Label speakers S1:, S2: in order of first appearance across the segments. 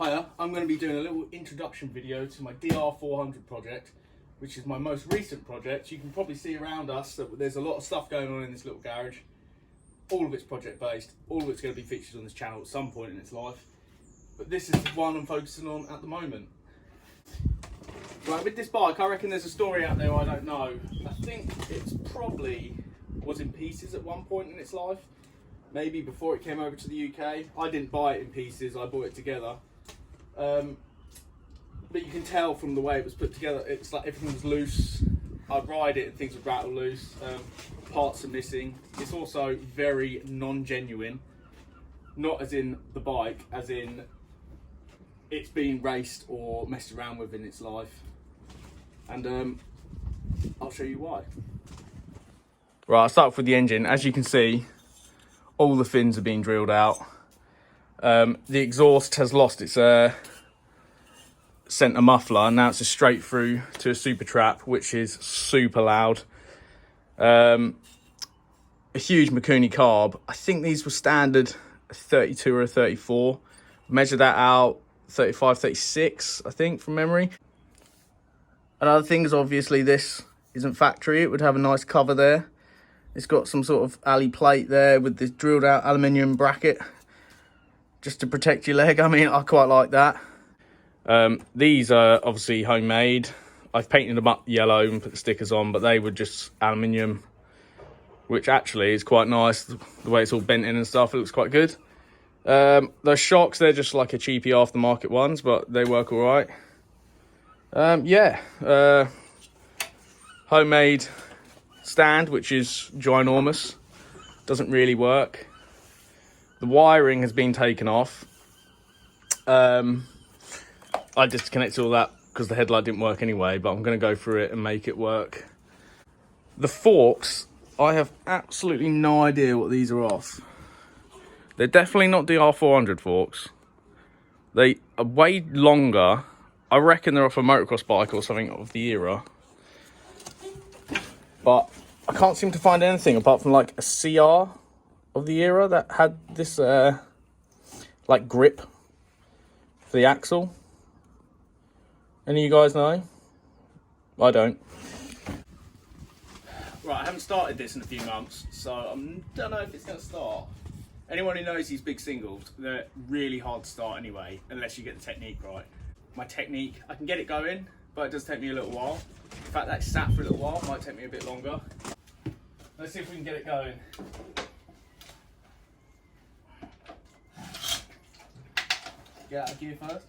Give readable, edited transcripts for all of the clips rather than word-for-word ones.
S1: Hiya, I'm going to be doing a little introduction video to my DR400 project, which is my most recent project. You can probably see around us that there's a lot of stuff going on in this little garage. All of it's project based, all of it's going to be featured on this channel at some point in its life. But this is the one I'm focusing on at the moment. Right, with this bike, I reckon there's a story out there I don't know. I think it's probably was in pieces at one point in its life. Maybe before it came over to the UK. I didn't buy it in pieces, I bought it together. But you can tell from the way it was put together, it's like everything was loose. I'd ride it and things would rattle loose. Parts are missing. It's also very non-genuine. Not as in the bike, as in it's been raced or messed around with in its life. And I'll show you why. Right, I'll start off with the engine. As you can see, all the fins are being drilled out. The exhaust has lost its centre muffler, and now it's a straight through to a super trap, which is super loud. A huge Mikuni carb. I think these were standard a 32 or a 34. Measure that out, 35, 36, I think, from memory. Another thing is obviously this isn't factory. It would have a nice cover there. It's got some sort of alley plate there with this drilled out aluminium bracket just to protect your leg. I mean, I quite like that. These are obviously homemade. I've painted them up yellow and put the stickers on, but they were just aluminium, which actually is quite nice. The way it's all bent in and stuff, it looks quite good. Those shocks, they're just like a cheapie aftermarket ones, but they work all right. Homemade stand, which is ginormous, doesn't really work. The wiring has been taken off. I disconnected all that because the headlight didn't work anyway, but I'm going to go through it and make it work. The forks, I have absolutely no idea what these are off. They're definitely not DR400 forks. They are way longer. I reckon they're off a motocross bike or something of the era. But I can't seem to find anything apart from like a CR of the era that had this like grip for the axle. Any of you guys know? I don't. Right, I haven't started this in a few months, so I don't know if it's going to start. Anyone who knows these big singles, they're really hard to start anyway, unless you get the technique right. My technique, I can get it going, but it does take me a little while. In fact, that sat for a little while, might take me a bit longer. Let's see if we can get it going. Get out of gear first.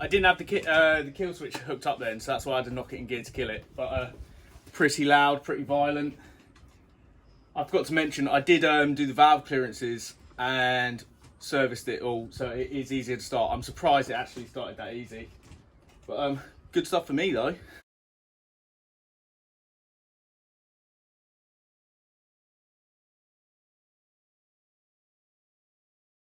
S1: I didn't have the kill switch hooked up then, so that's why I had to knock it in gear to kill it. But pretty loud, pretty violent. I forgot to mention, I did do the valve clearances and serviced it all, so it is easier to start. I'm surprised it actually started that easy. But good stuff for me though.